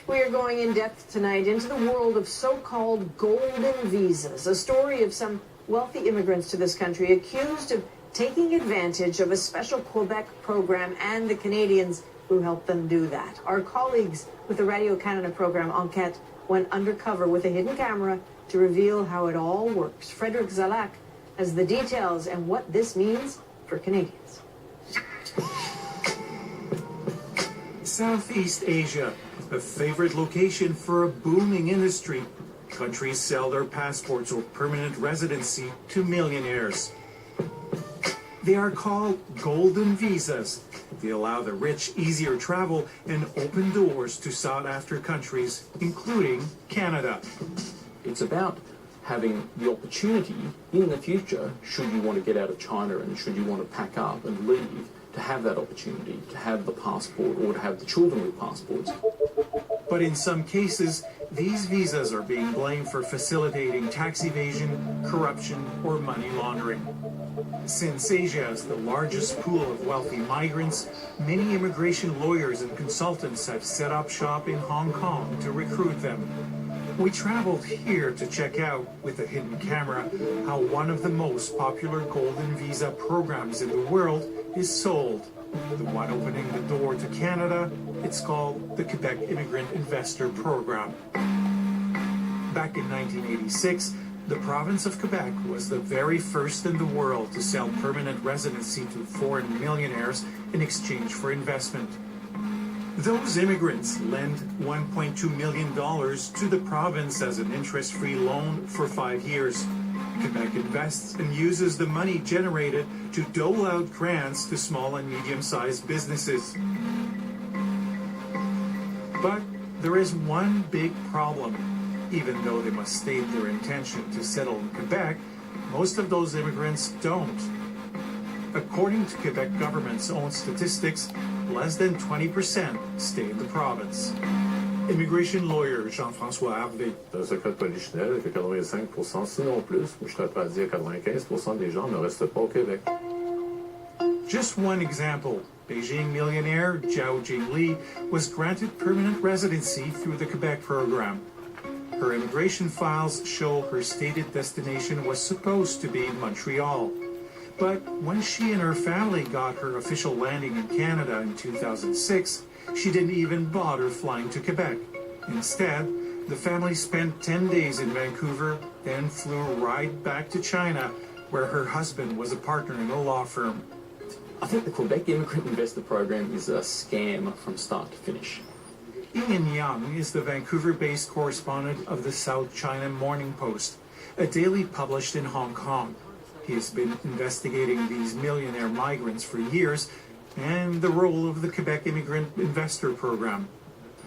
We are going in depth tonight into the world of so-called golden visas, a story of some wealthy immigrants to this country accused of taking advantage of a special Quebec program and the Canadians who helped them do that. Our colleagues with the Radio Canada program Enquête went undercover with a hidden camera to reveal how it all works. Frederick Zalak has the details and what this means for Canadians. Southeast Asia, a favorite location for a booming industry. Countries sell their passports or permanent residency to millionaires. They are called golden visas. They allow the rich easier travel and open doors to sought-after countries, including Canada. It's about having the opportunity in the future, should you want to get out of China and should you want to pack up and leave, to have that opportunity, to have the passport or to have the children with passports. But in some cases, these visas are being blamed for facilitating tax evasion, corruption, or money laundering. Since Asia is the largest pool of wealthy migrants, many immigration lawyers and consultants have set up shop in Hong Kong to recruit them. We traveled here to check out, with a hidden camera, how one of the most popular golden visa programs in the world is sold. The one opening the door to Canada, it's called the Quebec Immigrant Investor Program. Back in 1986, the province of Quebec was the very first in the world to sell permanent residency to foreign millionaires in exchange for investment. Those immigrants lend $1.2 million to the province as an interest-free loan for 5 years. Quebec invests and uses the money generated to dole out grants to small and medium-sized businesses. But there is one big problem. Even though they must state their intention to settle in Quebec, most of those immigrants don't. According to Quebec government's own statistics, less than 20% stay in the province. Immigration lawyer Jean-François Harvey. Dans un cas de polichinelle, que 85%, sinon plus, je suis prêt à dire 95% des gens ne restent pas au Québec. Just one example. Beijing millionaire Zhao Jingli was granted permanent residency through the Quebec program. Her immigration files show her stated destination was supposed to be Montreal. But when she and her family got her official landing in Canada in 2006, she didn't even bother flying to Quebec. Instead, the family spent 10 days in Vancouver, then flew right back to China, where her husband was a partner in a law firm. I think the Quebec Immigrant Investor Program is a scam from start to finish. Ian Young is the Vancouver-based correspondent of the South China Morning Post, a daily published in Hong Kong. He has been investigating these millionaire migrants for years and the role of the Quebec Immigrant Investor Program.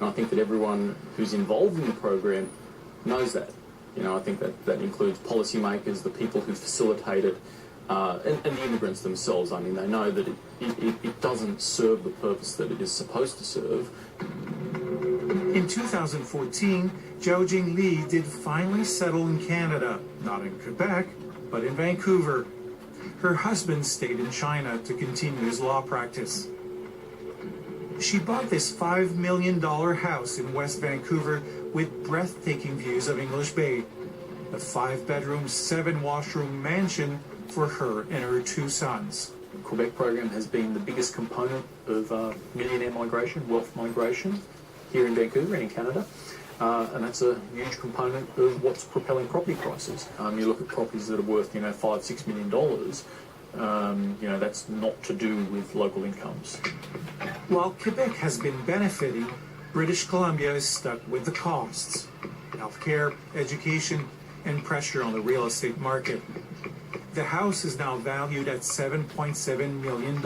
And I think that everyone who's involved in the program knows that. You know, I think that includes policymakers, the people who facilitate it, and the immigrants themselves. I mean, they know that it doesn't serve the purpose that it is supposed to serve. In 2014, Zhao Jingli did finally settle in Canada, not in Quebec, but in Vancouver. Her husband stayed in China to continue his law practice. She bought this $5 million house in West Vancouver with breathtaking views of English Bay. A 5-bedroom, 7-washroom mansion for her and her 2 sons. The Quebec program has been the biggest component of millionaire migration, wealth migration, here in Vancouver and in Canada. And that's a huge component of what's propelling property prices. You look at properties that are worth, $5-6 million, that's not to do with local incomes. While Quebec has been benefiting, British Columbia is stuck with the costs. Healthcare, education, and pressure on the real estate market. The house is now valued at $7.7 million.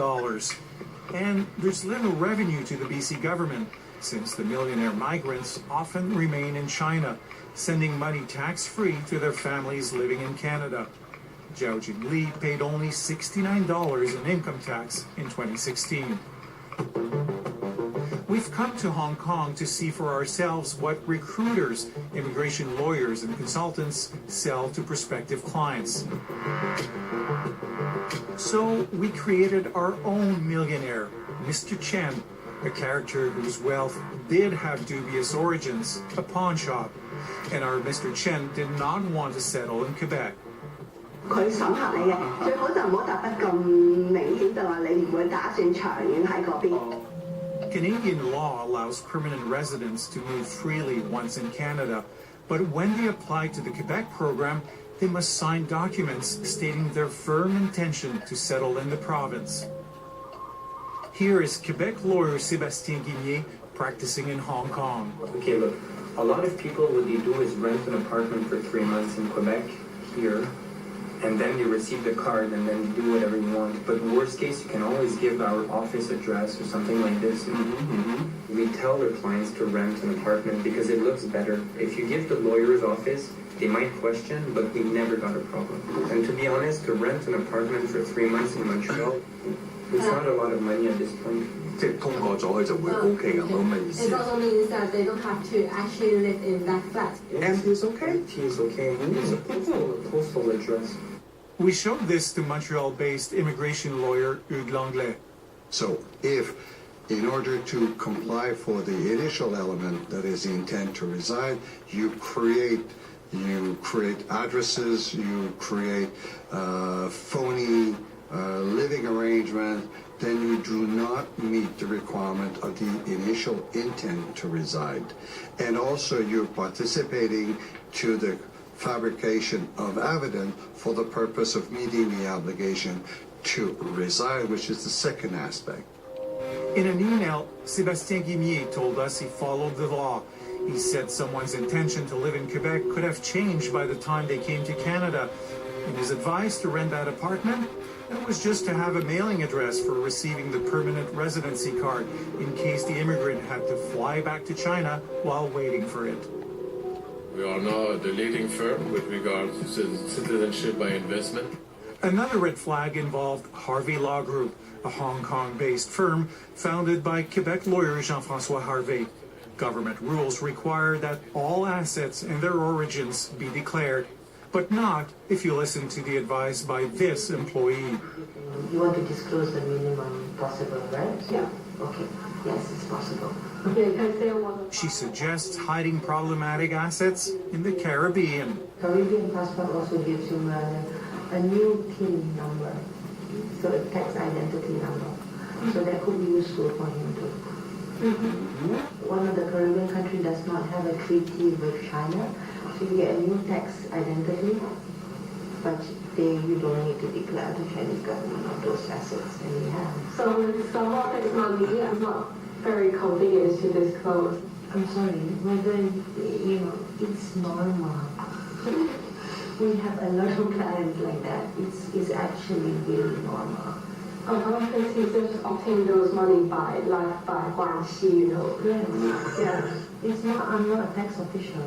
And there's little revenue to the BC government, since the millionaire migrants often remain in China, sending money tax-free to their families living in Canada. Zhao Jingli paid only $69 in income tax in 2016. We've come to Hong Kong to see for ourselves what recruiters, immigration lawyers, and consultants sell to prospective clients. So we created our own millionaire, Mr. Chen, a character whose wealth did have dubious origins, a pawn shop, and our Mr. Chen did not want to settle in Quebec. 佢審核你嘅，最好就唔好答得咁明顯，就話你唔會打算長遠喺嗰邊。 Canadian law allows permanent residents to move freely once in Canada, but when they apply to the Quebec program, they must sign documents stating their firm intention to settle in the province. Here is Quebec lawyer Sébastien Guigné practicing in Hong Kong. Okay, look, a lot of people, what they do is rent an apartment for 3 months in Quebec, here, and then you receive the card and then you do whatever you want. But worst case, you can always give our office address or something like this. We tell our clients to rent an apartment because it looks better. If you give the lawyer's office, they might question, but we never got a problem. And to be honest, to rent an apartment for 3 months in Montreal, it's not a lot of money at this point. 即係通過咗佢就會 OK 咁嘅意思。 It also means that they don't have to actually live in that flat. Empty is okay? Empty is okay. It's a postal address. We showed this to Montreal-based immigration lawyer Hugues Langlais. So if, in order to comply for the initial element, that is the intent to reside, you create addresses, you create phony living arrangement, then you do not meet the requirement of the initial intent to reside. And also you're participating to the fabrication of evidence for the purpose of meeting the obligation to reside, which is the second aspect. In an email, Sébastien Guigné told us he followed the law. He said someone's intention to live in Quebec could have changed by the time they came to Canada. And his advice to rent that apartment, that was just to have a mailing address for receiving the permanent residency card in case the immigrant had to fly back to China while waiting for it. We are now the leading firm with regard to citizenship by investment. Another red flag involved Harvey Law Group, a Hong Kong-based firm founded by Quebec lawyer Jean-François Harvey. Government rules require that all assets and their origins be declared, but not if you listen to the advice by this employee. You want to disclose the minimum possible, right? Yeah. Okay. Yes, it's possible. She suggests hiding problematic assets in the Caribbean. Caribbean passport also gives you a new PIN number, so a tax identity number. So that could be useful for him too. One of the Caribbean countries does not have a treaty with China, so you get a new tax identity, but you don't need to declare to Chinese government of those assets that you have. So the law is not very convenient to disclose. I'm sorry, whether, it's normal. We have a lot of clients like that. It's actually really normal. A lot of places just obtain those money by guanxi, Yes, yeah. It's not, I'm not a tax official.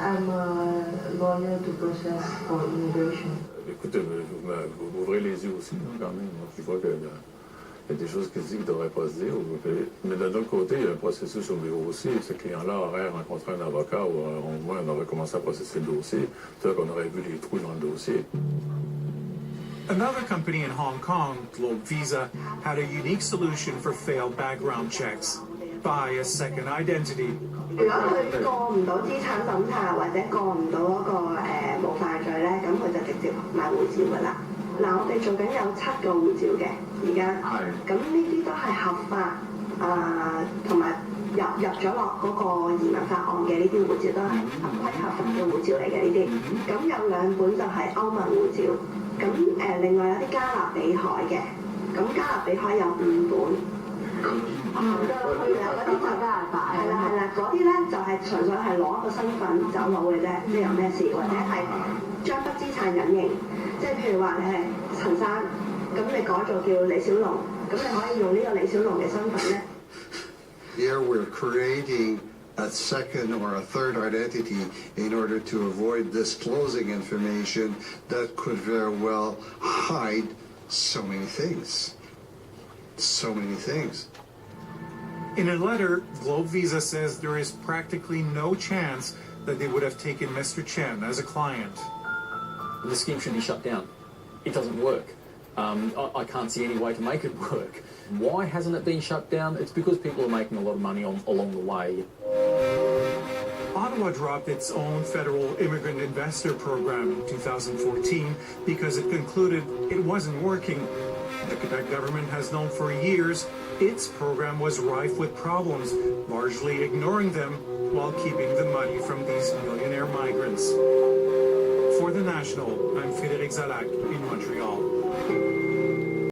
I'm a lawyer to process for immigration. Écoutez, vous m'ouvrez les yeux aussi, quand même. Je vois qu'il y a des choses qui se disent qu'ils ne devraient pas se dire. Mais d'un autre côté, il y a un processus au bureau aussi. Ce client-là aurait rencontré un avocat ou au moins on aurait commencé à processer le dossier. Peut-être qu'on aurait vu les trous dans le dossier. Another company in Hong Kong, Globe Visa, had a unique solution for failed background checks. Buy a second identity. 如果佢過唔到資產審查或者過唔到嗰個無犯罪咧，咁佢就直接買護照㗎啦。嗱，我哋做緊有7個護照嘅，而家，咁呢啲都係合法同埋入咗落嗰個移民法案嘅呢啲護照都係合規合法嘅護照嚟嘅呢啲。咁有2本就係歐盟護照，咁另外有啲加勒比海嘅，咁加勒比海有5本。嗰啲就係啦，嗰啲咧就係純粹係攞個身份走佬嘅啫，即係有咩事或者係將筆資產隱形，即係譬如話你係陳生，咁你改做叫李小龍，咁你可以用呢個李小龍嘅身份咧。Here we're creating a second or a third identity in order to avoid disclosing information that could very well hide so many things. So many things. In a letter, Globe Visa says there is practically no chance that they would have taken Mr. Chen as a client. The scheme should be shut down. It doesn't work. I can't see any way to make it work. Why hasn't it been shut down? It's because people are making a lot of money along the way. Ottawa dropped its own federal immigrant investor program in 2014 because it concluded it wasn't working. The Quebec government has known for years its program was rife with problems, largely ignoring them while keeping the money from these millionaire migrants. For The National, I'm Frédéric Zalac in Montreal.